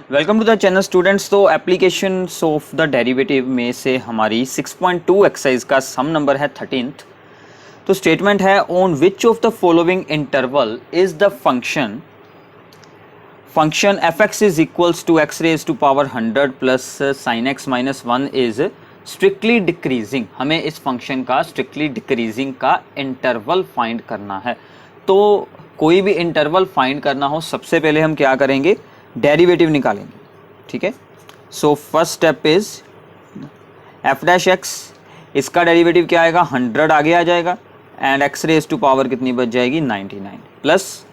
Welcome to the channel students. तो applications of the derivative में से हमारी 6.2 एक्सरसाइज का सम नंबर है 13th। तो स्टेटमेंट है on which of the following interval is the function f x is equals to x raise to power 100 plus sine x minus 1 is strictly decreasing. हमें इस function का स्ट्रिक्टली डिक्रीजिंग का interval find करना है। तो कोई भी इंटरवल फाइंड करना हो सबसे पहले हम क्या करेंगे, डेरिवेटिव निकालेंगे। ठीक है, so first step is f dash x, इसका डेरिवेटिव क्या आएगा, 100 आगे आ जाएगा and x raise to power कितनी बच जाएगी 99 प्लस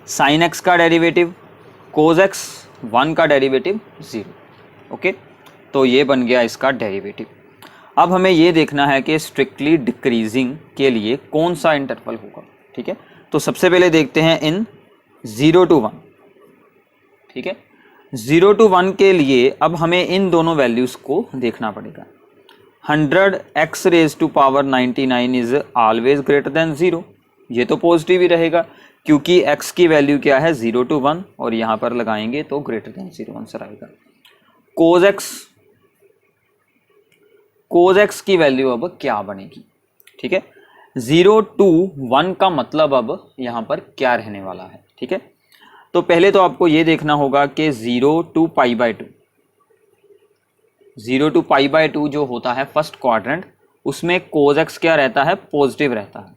साइन एक्स का डेरिवेटिव, कोज एक्स 1 का डेरिवेटिव 0। ओके, तो ये बन गया इसका डेरिवेटिव। अब हमें ये देखना है कि स्ट्रिक्टली डिक्रीजिंग के लिए कौन सा इंटरवल होगा। ठीक है, तो सबसे पहले देखते हैं इन 0 to 1। ठीक है, 0 to 1 के लिए अब हमें इन दोनों वैल्यूज़ को देखना पड़ेगा। 100 x raise to power 99 is always greater than 0। ये तो पॉजिटिव ही रहेगा क्योंकि x की वैल्यू क्या है 0 to 1 और यहाँ पर लगाएंगे तो ग्रेटर देन 0 आंसर आएगा। कोज एक्स की वैल्यू अब क्या बनेगी। ठीक है, 0 to 1 का मतलब अब यहाँ पर क्या रहने वाला है। ठीक है, तो पहले तो आपको ये देखना होगा कि 0 to π/2, 0 to π/2 जो होता है फर्स्ट क्वाड्रेंट, उसमें कोज एक्स क्या रहता है, पॉजिटिव रहता है।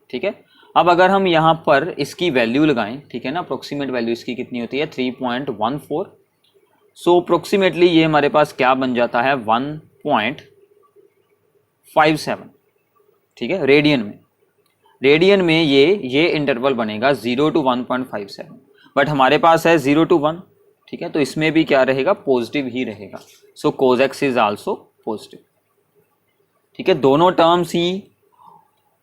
ठीक है, अब अगर हम यहाँ पर इसकी वैल्यू लगाएं, ठीक है ना, अप्रोक्सीमेट वैल्यू इसकी कितनी होती है 3.14। सो अप्रोक्सीमेटली ये हमारे पास क्या बन जाता है 1.57। ठीक है, रेडियन में ये इंटरवल बनेगा 0 to 1.57, बट हमारे पास है 0 to 1। ठीक है, तो इसमें भी क्या रहेगा, पॉजिटिव ही रहेगा। सो कोज एक्स इज आल्सो पॉजिटिव। ठीक है, दोनों टर्म्स ही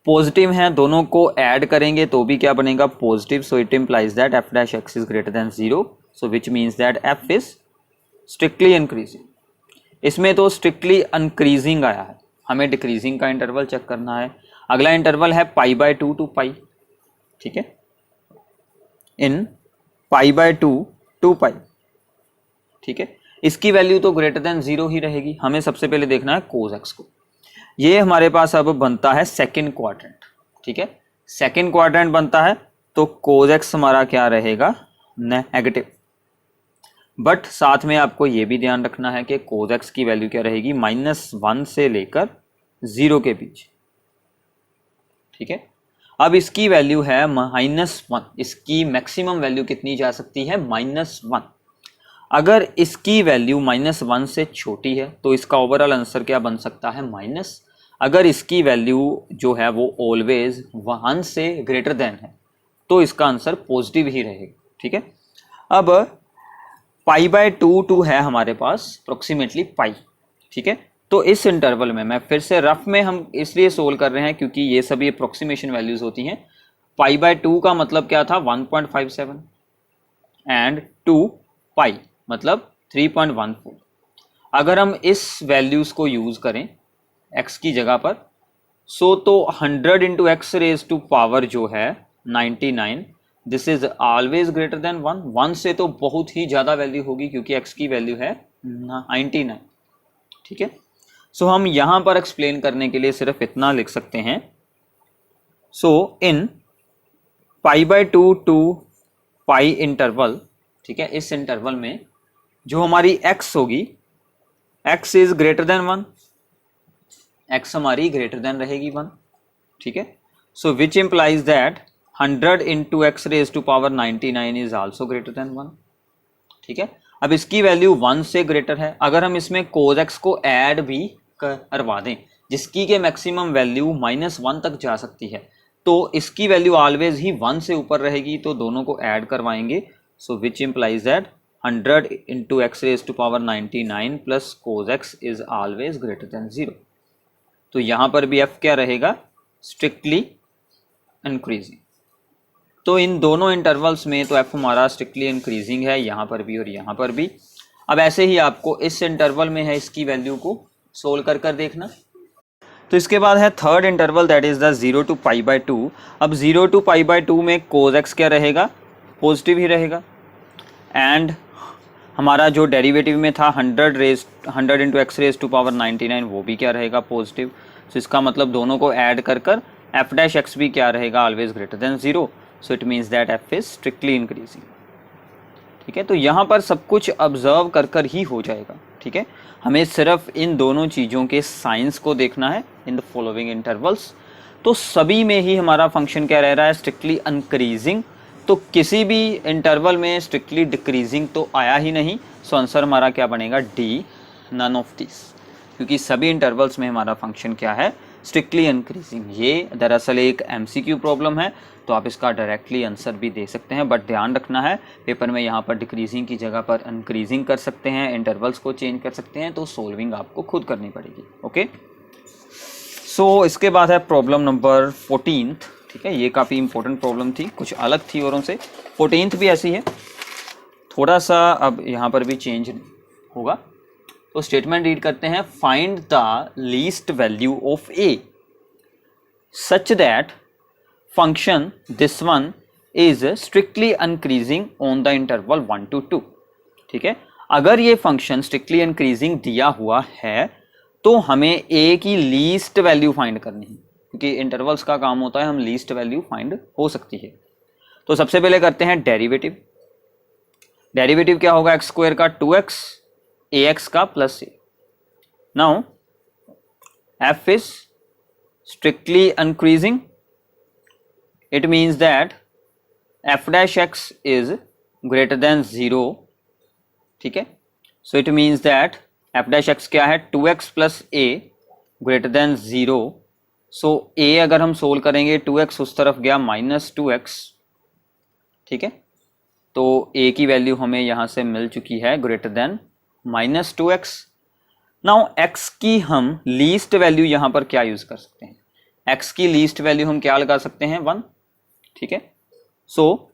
पॉजिटिव हैं, दोनों को ऐड करेंगे तो भी क्या बनेगा, positive. So it implies that F dash x is greater than 0, so which means that F is strictly increasing. इसमें तो स्ट्रिक्टली इंक्रीजिंग आया है, हमें डिक्रीजिंग का इंटरवल चेक करना है। अगला इंटरवल है π/2 to π। ठीक है, इन π/2 to π। ठीक है, इसकी वैल्यू तो ग्रेटर देन 0 ही रहेगी। हमें सबसे पहले देखना है कोज एक्स को। ये हमारे पास अब बनता है सेकंड क्वाड्रेंट। ठीक है, सेकंड क्वाड्रेंट बनता है तो कोज एक्स हमारा क्या रहेगा, नेगेटिव। बट साथ में आपको ये भी ध्यान रखना है कि कोज एक्स की वैल्यू क्या रहेगी, -1 से लेकर 0 के बीच। ठीक है, अब इसकी वैल्यू है -1, इसकी मैक्सिमम वैल्यू कितनी जा सकती है, -1। अगर इसकी वैल्यू -1 से छोटी है तो इसका ओवरऑल आंसर क्या बन सकता है, माइनस। अगर इसकी वैल्यू जो है वो ऑलवेज 1 से ग्रेटर देन है तो इसका आंसर पॉजिटिव ही रहेगा। ठीक है, अब π/2 है हमारे पास अप्रोक्सीमेटली π। ठीक है, तो इस इंटरवल में मैं फिर से रफ में हम इसलिए सोल्व कर रहे हैं क्योंकि ये सभी अप्रोक्सीमेशन वैल्यूज होती हैं। π/2 का मतलब क्या था 1.57 एंड 2π मतलब 3.14। अगर हम इस वैल्यूज को यूज करें x की जगह पर, सो तो 100 into x raise to power जो है 99, this is always greater than 1 से तो बहुत ही ज़्यादा वैल्यू होगी क्योंकि x की वैल्यू है 99। ठीक है, सो हम यहाँ पर एक्सप्लेन करने के लिए सिर्फ इतना लिख सकते हैं। सो इन π/2 to π इंटरवल, ठीक है, इस इंटरवल में जो हमारी x होगी, x is greater than 1, x हमारी ग्रेटर देन रहेगी 1। ठीक है, so which implies that 100 into x raise to power 99 is also greater than 1। ठीक है, अब इसकी वैल्यू 1 से ग्रेटर है। अगर हम इसमें कोज एक्स को ऐड भी करवा दें जिसकी के मैक्सिमम वैल्यू -1 तक जा सकती है, तो इसकी वैल्यू ऑलवेज ही 1 से ऊपर रहेगी, तो दोनों को ऐड करवाएंगे। So which implies that 100 into x raise to power 99 plus cos x is always greater than 0। तो यहाँ पर भी f क्या रहेगा, स्ट्रिक्टली इंक्रीजिंग। तो इन दोनों इंटरवल्स में तो f हमारा स्ट्रिक्टली इंक्रीजिंग है, यहाँ पर भी और यहाँ पर भी। अब ऐसे ही आपको इस इंटरवल में है इसकी वैल्यू को सोल्व कर देखना। तो इसके बाद है third interval that is the 0 to π/2। अब 0 to π/2 में कोज एक्स क्या रहेगा, पॉजिटिव ही रहेगा, एंड हमारा जो डेरिवेटिव में था 100 into x raise to power 99 वो भी क्या रहेगा पॉजिटिव। सो इसका मतलब दोनों को ऐड कर कर एफ डैश एक्स भी क्या रहेगा always greater than 0। So it means that F is strictly increasing. ठीक है, तो यहाँ पर सब कुछ ऑब्जर्व कर कर ही हो जाएगा। ठीक है, हमें सिर्फ इन दोनों चीज़ों के साइंस को देखना है इन द फॉलोइंग इंटरवल्स। तो सभी में ही हमारा फंक्शन क्या रह रहा है, स्ट्रिक्टली इंक्रीजिंग। तो किसी भी इंटरवल में स्ट्रिक्टली डिक्रीजिंग तो आया ही नहीं। सो आंसर हमारा क्या बनेगा, डी, नन ऑफ दिस, क्योंकि सभी इंटरवल्स में हमारा फंक्शन क्या है, स्ट्रिक्टली इंक्रीजिंग। ये दरअसल एक एमसीक्यू प्रॉब्लम है, तो आप इसका डायरेक्टली आंसर भी दे सकते हैं, बट ध्यान रखना है पेपर में यहाँ पर डिक्रीजिंग की जगह पर इंक्रीजिंग कर सकते हैं, इंटरवल्स को चेंज कर सकते हैं, तो सोल्विंग आपको खुद करनी पड़ेगी। ओके, सो इसके बाद है प्रॉब्लम नंबर 14। ठीक है, ये काफ़ी इंपॉर्टेंट प्रॉब्लम थी, कुछ अलग थी औरों से। 14th भी ऐसी है, थोड़ा सा अब यहाँ पर भी चेंज होगा। तो स्टेटमेंट रीड करते हैं, find the least value of A such that function this one is strictly increasing on the interval 1 to 2। ठीक है, अगर ये फंक्शन स्ट्रिक्टली इंक्रीजिंग दिया हुआ है तो हमें ए की लीस्ट वैल्यू फाइंड करनी है, क्योंकि इंटरवल्स का काम होता है हम लीस्ट वैल्यू फाइंड हो सकती है। तो सबसे पहले करते हैं डेरिवेटिव। डेरिवेटिव क्या होगा, एक्स स्क्वायर का 2x ए एक्स का plus A. Now F is strictly increasing, it means that f dash x is greater than 0। ठीक है, so it means that f dash x क्या है, 2x plus a greater than 0। so a अगर हम solve करेंगे 2x उस तरफ गया -2x। ठीक है, तो a की वैल्यू हमें यहाँ से मिल चुकी है greater than -2x। Now x की हम लीस्ट वैल्यू यहाँ पर क्या यूज कर सकते हैं, x की लीस्ट वैल्यू हम क्या लगा सकते हैं, 1। ठीक है, so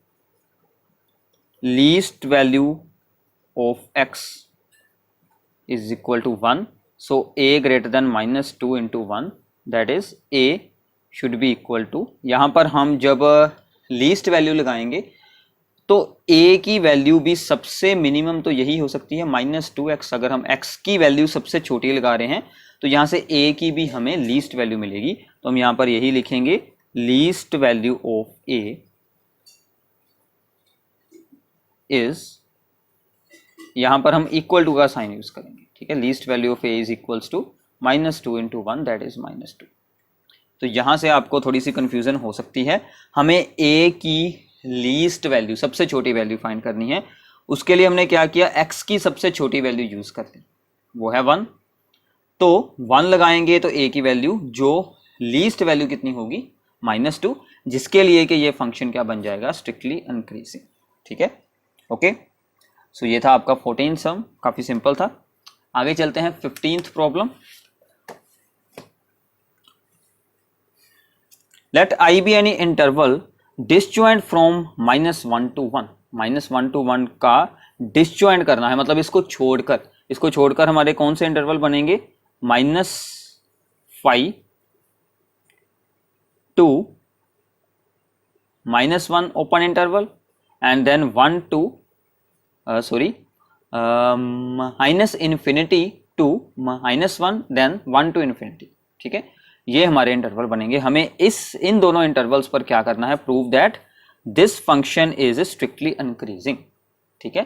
least value of x is equal to 1। So a greater than -2 into 1, that is a should be equal to, यहाँ पर हम जब लीस्ट वैल्यू लगाएंगे तो a की वैल्यू भी सबसे मिनिमम तो यही हो सकती है -2x। अगर हम x की वैल्यू सबसे छोटी लगा रहे हैं तो यहाँ से a की भी हमें लीस्ट वैल्यू मिलेगी। तो हम यहाँ पर यही लिखेंगे, least value of a is, यहां पर हम इक्वल टू का साइन यूज करेंगे। ठीक है, least value of a is equals to -2 into 1, that is -2। तो यहां से आपको थोड़ी सी कंफ्यूजन हो सकती है। हमें a की लीस्ट वैल्यू, सबसे छोटी वैल्यू फाइंड करनी है। उसके लिए हमने क्या किया, x की सबसे छोटी वैल्यू यूज कर ली, वो है 1। तो 1 लगाएंगे तो a की वैल्यू जो लीस्ट वैल्यू कितनी होगी, -2, जिसके लिए कि ये फंक्शन क्या बन जाएगा, स्ट्रिक्टली इंक्रीजिंग। ठीक है, ओके, सो ये था आपका 14th सम, काफी सिंपल था। आगे चलते हैं 15th problem. Let I be any interval disjoint from -1 to 1। -1 to 1 का डिसजॉइंट करना है, मतलब इसको छोड़कर हमारे कौन से इंटरवल बनेंगे, -5 to -1 open interval and then 1 to -infinity to -1 then 1 to infinity। ठीक है, ये हमारे इंटरवल बनेंगे। हमें इन दोनों इंटरवल्स पर क्या करना है, prove that this function is strictly increasing. ठीक है,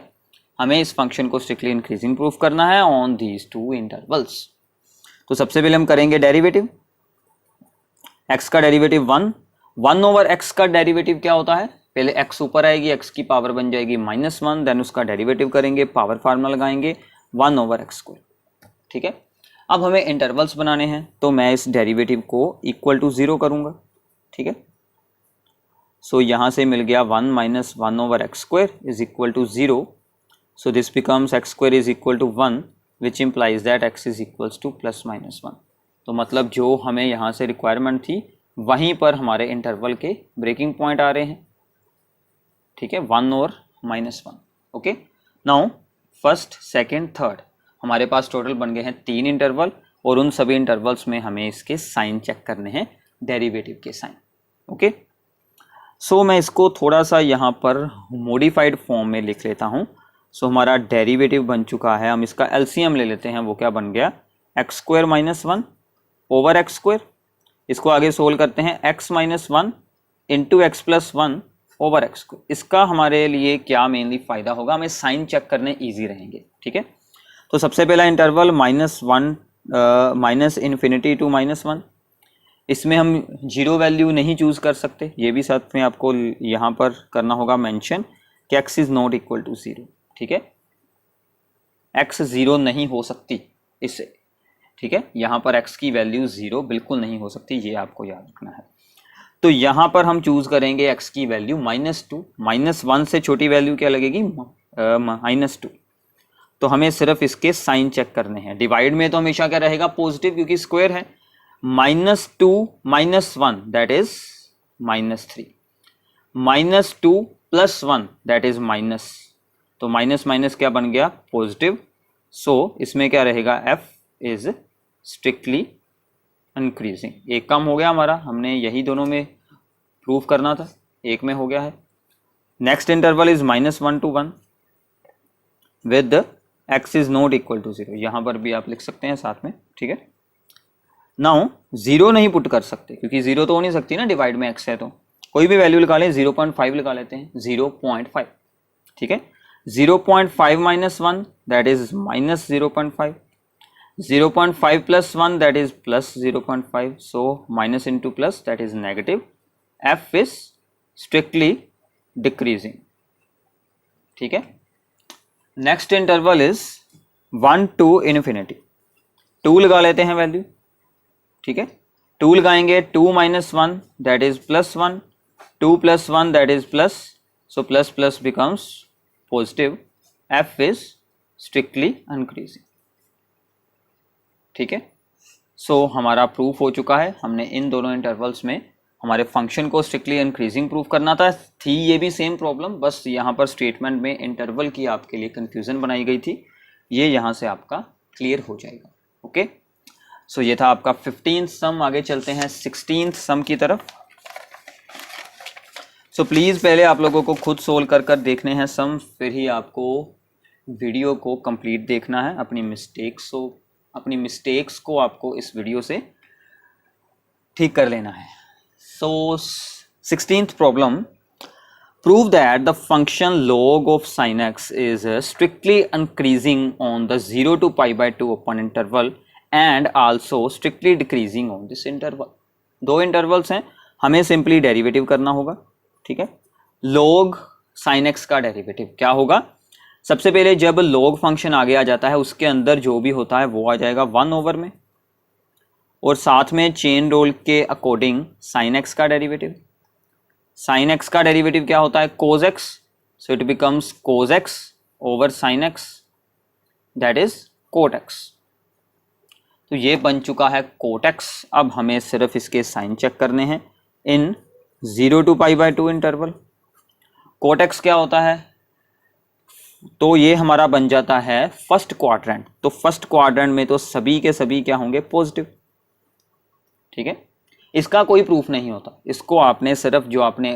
हमें इस फंक्शन को स्ट्रिक्टली इंक्रीजिंग प्रूव करना है ऑन दीज टू इंटरवल्स। तो सबसे पहले हम करेंगे डेरिवेटिव। x का डेरिवेटिव 1 ओवर x का डेरिवेटिव क्या होता है, पहले x ऊपर आएगी, x की पावर बन जाएगी -1, देन उसका डेरिवेटिव करेंगे, पावर फार्मूला लगाएंगे 1 ओवर x स्क्वायर। ठीक है, अब हमें इंटरवल्स बनाने हैं, तो मैं इस डेरिवेटिव को इक्वल टू 0 करूंगा। ठीक है, सो यहां से मिल गया 1 - 1 over x square is equal to 0। So this becomes x square is equal to 1, which implies that x is equals to +-1। तो मतलब जो हमें यहाँ से रिक्वायरमेंट थी वहीं पर हमारे इंटरवल के ब्रेकिंग पॉइंट आ रहे हैं। ठीक है, 1 और -1। Okay, now first, second, third, हमारे पास टोटल बन गए हैं 3 इंटरवल, और उन सभी इंटरवल्स में हमें इसके साइन चेक करने हैं, डेरिवेटिव के साइन। ओके, सो मैं इसको थोड़ा सा यहाँ पर मॉडिफाइड फॉर्म में लिख लेता हूँ। सो हमारा डेरिवेटिव बन चुका है, हम इसका एलसीएम ले लेते हैं, वो क्या बन गया x square minus one over x square. इसको आगे सोल्व करते हैं, x minus one into x plus one over x square. इसका हमारे लिए क्या मेनली फायदा होगा, हमें साइन चेक करने ईजी रहेंगे, ठीक है। तो सबसे पहला interval minus one minus infinity to minus one, इसमें हम जीरो वैल्यू नहीं चूज कर सकते, ये भी साथ में आपको यहाँ पर करना होगा मेंशन कि x is not equal to zero, ठीक है। x जीरो नहीं हो सकती इससे, ठीक है, यहाँ पर x की वैल्यू जीरो बिल्कुल नहीं हो सकती, ये आपको याद रखना है। तो यहाँ पर हम चूज करेंगे x की value minus two, minus one से छोटी वैल्यू क्या लगेगी माइनस टू। तो हमें सिर्फ इसके साइन चेक करने हैं। डिवाइड में तो हमेशा क्या रहेगा पॉजिटिव, क्योंकि स्क्वायर है। Minus two minus one that is minus three, minus two plus one that is minus, तो माइनस माइनस क्या बन गया पॉजिटिव। सो इसमें क्या रहेगा f इज स्ट्रिक्टली इंक्रीजिंग। एक कम हो गया हमारा, हमने यही दोनों में प्रूव करना था, एक में हो गया है। Next interval is minus one to one with x is not equal to zero, यहां पर भी आप लिख सकते हैं साथ में, ठीक है। नाउ जीरो नहीं पुट कर सकते क्योंकि जीरो तो हो नहीं सकती ना, डिवाइड में x है, तो कोई भी वैल्यू लगा लें, 0.5 लगा लेते हैं, 0.5, ठीक है। 0.5 minus one that is minus 0.5, 0.5 plus one that is plus 0.5, so minus into plus that is negative. f is strictly decreasing, ठीक है। Next interval is 1 to infinity, 2 लगा लेते हैं वैल्यू, ठीक है। 2 लगाएंगे, 2 minus one that is plus one, 2 plus one that is plus, so plus plus becomes positive. f is strictly increasing, ठीक है। सो हमारा प्रूफ हो चुका है, हमने इन दोनों इंटरवल्स में हमारे फंक्शन को स्ट्रिक्टली इंक्रीजिंग प्रूफ करना था। थी ये भी सेम प्रॉब्लम, बस यहाँ पर स्टेटमेंट में इंटरवल की आपके लिए कंफ्यूजन बनाई गई थी, ये यहाँ से आपका क्लियर हो जाएगा, ओके। सो ये था आपका 15th सम। आगे चलते हैं 16th सम की तरफ। सो प्लीज़ पहले आप लोगों को खुद सोल्व कर कर देखने हैं सम, फिर ही आपको वीडियो को कंप्लीट देखना है। अपनी मिस्टेक्स को आपको इस वीडियो से ठीक कर लेना है। सो 16th problem, prove that the function log of sin x is strictly increasing on the 0 to pi by 2 open interval and also strictly decreasing on this interval। दो इंटरवल्स हैं, हमें सिंपली डेरिवेटिव करना होगा, ठीक है। log sin x का derivative क्या होगा, सबसे पहले जब log फंक्शन आगे आ जाता है उसके अंदर जो भी होता है वो आ जाएगा 1 ओवर में, और साथ में चेन रूल के अकॉर्डिंग sin x का डेरिवेटिव। sin x का डेरिवेटिव क्या होता है cos x, so it becomes cos x over sin x that is cot x। तो ये बन चुका है cot x। अब हमें सिर्फ इसके साइन चेक करने हैं इन 0 to pi by 2 interval. cot x क्या होता है, तो ये हमारा बन जाता है फर्स्ट क्वाड्रेंट, तो फर्स्ट क्वाड्रेंट में तो सभी के सभी क्या होंगे पॉजिटिव, ठीक है। इसका कोई प्रूफ नहीं होता, इसको आपने सिर्फ जो आपने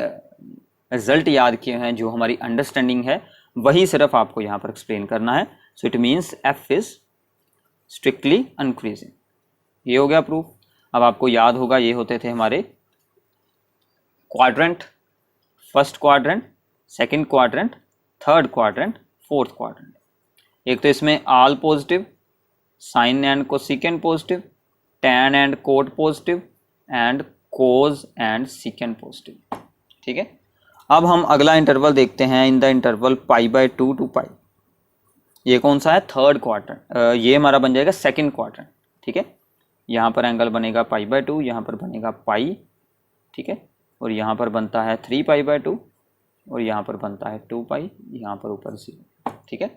रिजल्ट याद किए हैं, जो हमारी अंडरस्टैंडिंग है, वही सिर्फ आपको यहाँ पर एक्सप्लेन करना है। So it means f is strictly increasing, ये हो गया प्रूफ। अब आपको याद होगा ये होते थे हमारे quadrant, first quadrant, second quadrant, third quadrant, fourth quadrant. एक तो इसमें all positive, sine and cosecant positive, tan and cot positive, and cos and secant positive, ठीक है। अब हम अगला इंटरवल देखते हैं, in the interval pi by 2 to pi. ये कौन सा है, थर्ड क्वाड्रेंट, ये हमारा बन जाएगा सेकंड क्वाड्रेंट, ठीक है। यहाँ पर एंगल बनेगा पाई बाय 2, यहाँ पर बनेगा पाई, ठीक है, और यहाँ पर बनता है 3 पाई बाय 2, और यहाँ पर बनता है 2 पाई, यहाँ पर ऊपर 0, ठीक है।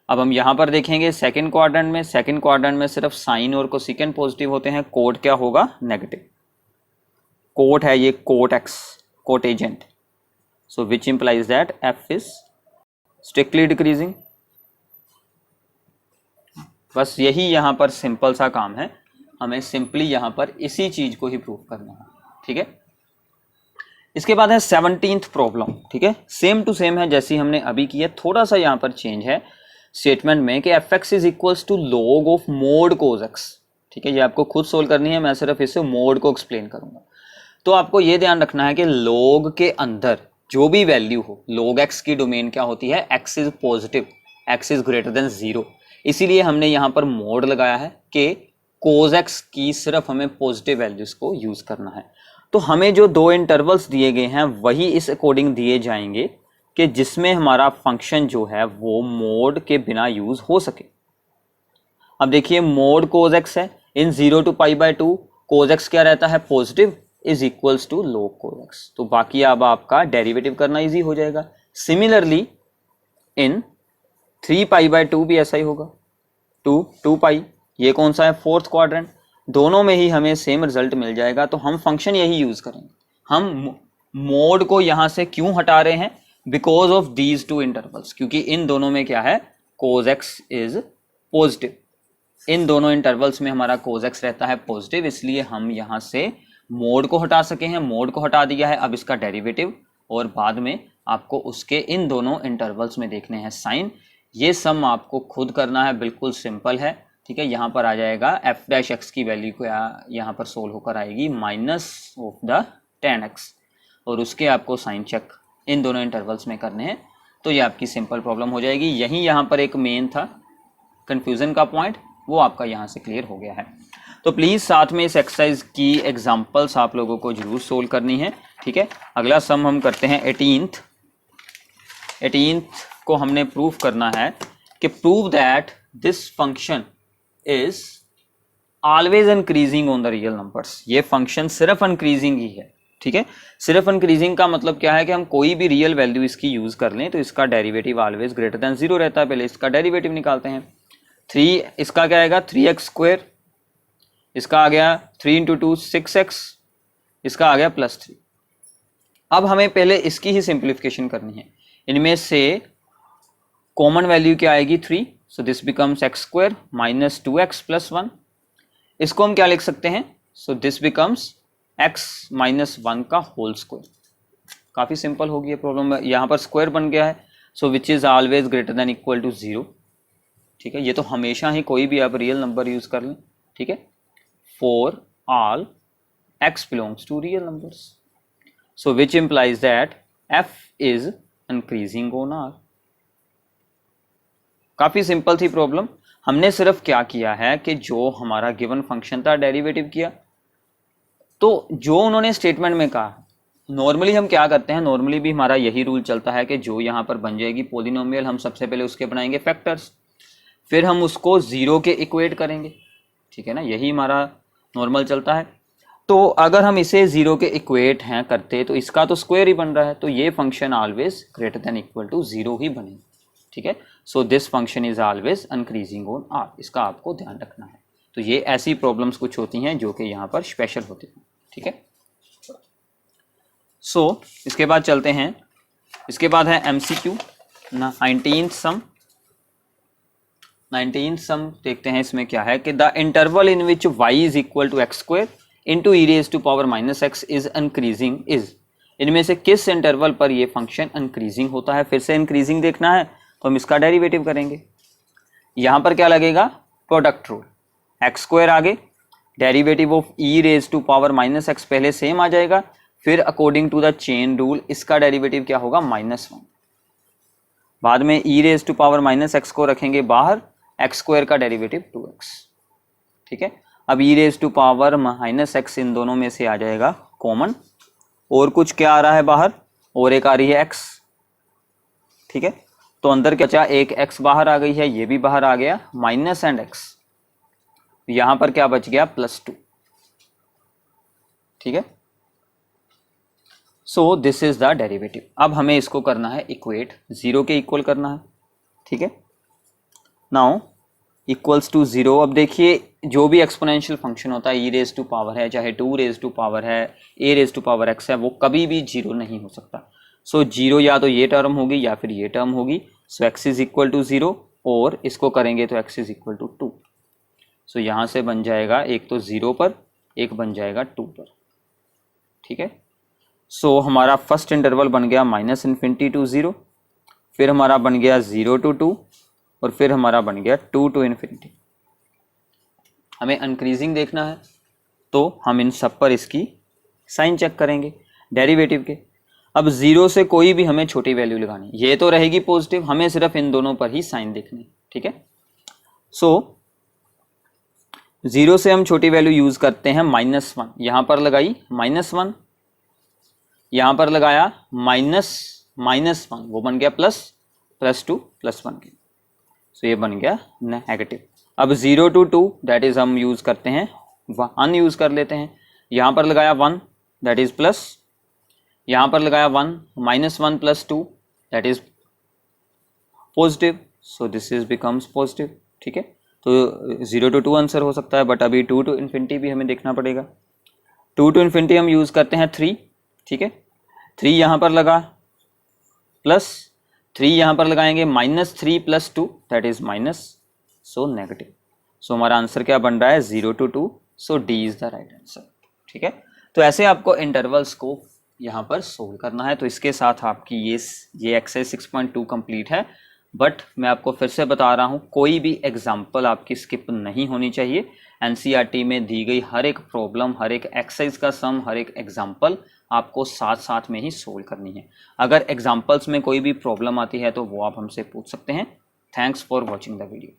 अब हम यहाँ पर देखेंगे सेकंड क्वाड्रेंट में, सेकंड क्वाड्रेंट में सिर्फ साइन और कोसेकेंट पॉजिटिव होते हैं, कोट क्या होगा नेगेटिव। कोट है ये cot x, cotangent, so which implies that f is strictly decreasing. बस यही यहाँ पर सिंपल सा काम है, हमें सिंपली यहाँ पर इसी चीज को ही प्रूव करना है, ठीक है। इसके बाद है 17th प्रॉब्लम, ठीक है, सेम टू सेम है जैसी हमने अभी की है, थोड़ा सा यहाँ पर चेंज है स्टेटमेंट में कि f x is equals to log of mod cos x, ठीक है, ये आपको खुद सोल्व करनी है, मैं सिर्फ इसे मोड को एक्सप्लेन करूंगा। तो आपको ये ध्यान रखना है कि लॉग के अंदर जो भी वैल्यू हो, लॉग एक्स की डोमेन क्या होती है, x is positive, x is greater than 0, इसीलिए हमने यहाँ पर मोड लगाया है कि कोज एक्स की सिर्फ हमें पॉजिटिव वैल्यूज को यूज करना है। तो हमें जो दो इंटरवल्स दिए गए हैं वही इस अकॉर्डिंग दिए जाएंगे कि जिसमें हमारा फंक्शन जो है वो मोड के बिना यूज हो सके। अब देखिए मोड कोज एक्स है, इन 0 to π/2 कोज एक्स क्या रहता है, positive, is equals to log cos x. तो बाकी अब आपका डेरिवेटिव करना इजी हो जाएगा। सिमिलरली इन 3 π/2 भी ऐसा ही होगा, 2π, ये कौन सा है, फोर्थ क्वाड्रेंट, दोनों में ही हमें सेम रिजल्ट मिल जाएगा। तो हम फंक्शन यही यूज करेंगे। हम मोड को यहां से क्यों हटा रहे हैं, because of these two intervals, क्योंकि इन दोनों में क्या है, कोज एक्स इज पॉजिटिव, इन दोनों इंटरवल्स में हमारा कोज एक्स रहता है पॉजिटिव, इसलिए हम यहां से मोड को हटा सके हैं, मोड को हटा दिया है। अब इसका डेरिवेटिव और बाद में आपको उसके इन दोनों इंटरवल्स में देखने हैं साइन, ये सम आपको खुद करना है, बिल्कुल सिंपल है, ठीक है। यहाँ पर आ जाएगा एफ डैश एक्स की वैल्यू को यहाँ पर सोल्व होकर आएगी minus of the tan x, और उसके आपको साइन चेक इन दोनों इंटरवल्स में करने हैं। तो ये आपकी सिंपल प्रॉब्लम हो जाएगी। यही यहाँ पर एक मेन था कंफ्यूजन का पॉइंट, वो आपका यहाँ से क्लियर हो गया है। तो प्लीज़ साथ में इस एक्सरसाइज की एग्जांपल्स आप लोगों को जरूर सोल्व करनी है, ठीक है। अगला सम हम करते हैं 18th को हमने प्रूफ करना है कि prove that this function is always increasing on the real numbers. ये फंक्शन सिर्फ इंक्रीजिंग ही है, ठीक है। सिर्फ इंक्रीजिंग का मतलब क्या है कि हम कोई भी रियल वैल्यू इसकी यूज कर लें तो इसका डेरिवेटिव ऑलवेज ग्रेटर देन 0 रहता है। पहले इसका डेरिवेटिव निकालते हैं। 3, इसका क्या आएगा 3x², इसका आ गया 3 × 2 6x, इसका आ गया +3। अब हमें पहले इसकी ही सिंप्लीफिकेशन करनी है। इनमें से कॉमन वैल्यू क्या आएगी 3, सो this becomes x² minus 2x + 1। इसको हम क्या लिख सकते हैं, सो दिस बिकम्स x - 1 का होल स्क्वायर। काफी सिंपल होगी ये प्रॉब्लम, यहाँ पर स्क्वायर बन गया है, so which is always greater than equal to 0, ठीक है। ये तो हमेशा ही कोई भी आप रियल नंबर यूज कर लें, ठीक है। For all x belongs to real numbers, so which implies that f is increasing on r। काफी सिंपल थी प्रॉब्लम। हमने सिर्फ क्या किया है कि जो हमारा गिवन फंक्शन था डेरिवेटिव किया। तो जो उन्होंने स्टेटमेंट में कहा, नॉर्मली हम क्या करते हैं, नॉर्मली भी हमारा यही रूल चलता है कि जो यहाँ पर बन जाएगी पॉलिनोमियल, हम सबसे पहले उसके बनाएंगे फैक्टर्स, फिर हम उसको 0 के इक्वेट करेंगे, ठीक है ना, यही हमारा नॉर्मल चलता है। तो अगर हम इसे 0 के इक्वेट हैं करते तो इसका तो स्क्वायर ही बन रहा है, तो ये function always greater than equal to 0 ही बनेगा, ठीक है। So this function is always increasing on r, इसका आपको ध्यान रखना है। तो ये ऐसी प्रॉब्लम्स कुछ होती हैं जो कि यहाँ पर स्पेशल होती हैं, ठीक है। सो इसके बाद चलते हैं, इसके बाद है MCQ ना 19th सम देखते हैं। इसमें क्या है कि the interval in which y is equal to x² into e⁻⁻x is increasing is, इनमें से किस इंटरवल पर ये फंक्शन इंक्रीजिंग होता है। फिर से इंक्रीजिंग देखना है तो हम इसका डेरिवेटिव करेंगे। यहाँ पर क्या लगेगा, प्रोडक्ट रूल, x² आगे, डेरिवेटिव ऑफ e⁻⁻x पहले सेम आ जाएगा, फिर according to the chain rule इसका डेरिवेटिव क्या होगा -1, बाद में e⁻⁻x को रखेंगे बाहर, x² का डेरिवेटिव 2x, ठीक है। अब e⁻⁻x इन दोनों में से आ जाएगा कॉमन, और कुछ क्या आ रहा है बाहर, और एक आ रही है x, ठीक है। तो अंदर क्या बचा, एक x बाहर आ गई है, ये भी बाहर आ गया, माइनस एंड x, यहां पर क्या बच गया +2, ठीक है। So this is the derivative. अब हमें इसको करना है इक्वेट, 0 के इक्वल करना है, ठीक है। Now equals to 0। अब देखिए जो भी एक्सपोनेंशियल फंक्शन होता है, e⁻ है, चाहे 2⁻ है, a⁻x है, वो कभी भी 0 नहीं हो सकता। सो 0 या तो ये टर्म होगी या फिर ये टर्म होगी। सो x इज इक्वल टू 0, और इसको करेंगे तो x इज इक्वल टू 2। सो यहाँ से बन जाएगा एक तो 0 पर, एक बन जाएगा 2 पर, ठीक है। सो हमारा फर्स्ट इंटरवल बन गया -∞ to 0, फिर हमारा बन गया 0 to 2 और फिर हमारा बन गया 2 to ∞। हमें इंक्रीजिंग देखना है तो हम इन सब पर इसकी साइन चेक करेंगे डेरिवेटिव के। अब 0 से कोई भी हमें छोटी वैल्यू लगानी, ये तो रहेगी पॉजिटिव, हमें सिर्फ इन दोनों पर ही साइन देखनी, ठीक है। सो 0 से हम छोटी वैल्यू यूज करते हैं -1, यहां पर लगाई -1, यहां पर लगाया -1, वो बन गया +2 +1 के, सो ये बन गया नेगेटिव। अब 0 to 2 दैट इज हम यूज करते हैं 1 यूज कर लेते हैं, यहां पर लगाया 1 दैट इज प्लस, यहां पर लगाया 1 -1 + 2 that is positive, so this is becomes positive, ठीक है। तो 0 to 2 आंसर हो सकता है, बट अभी 2 to ∞ भी हमें देखना पड़ेगा। 2 to ∞ हम यूज करते हैं 3, ठीक है। 3 यहां पर लगा प्लस 3 यहां पर लगाएंगे -3 + 2 that is minus, so negative. So हमारा आंसर क्या बन रहा है 0 to 2, so D is the right answer, ठीक है। तो ऐसे आपको इंटरवल्स को यहाँ पर सोल्व करना है। तो इसके साथ आपकी ये एक्सरसाइज 6.2 कंप्लीट है। बट मैं आपको फिर से बता रहा हूँ, कोई भी एग्जाम्पल आपकी स्किप नहीं होनी चाहिए। एनसीईआरटी में दी गई हर एक प्रॉब्लम, हर एक एक्सरसाइज का सम, हर एक एग्जाम्पल आपको साथ साथ में ही सोल्व करनी है। अगर एग्जाम्पल्स में कोई भी प्रॉब्लम आती है तो वो आप हमसे पूछ सकते हैं। Thanks for watching the video.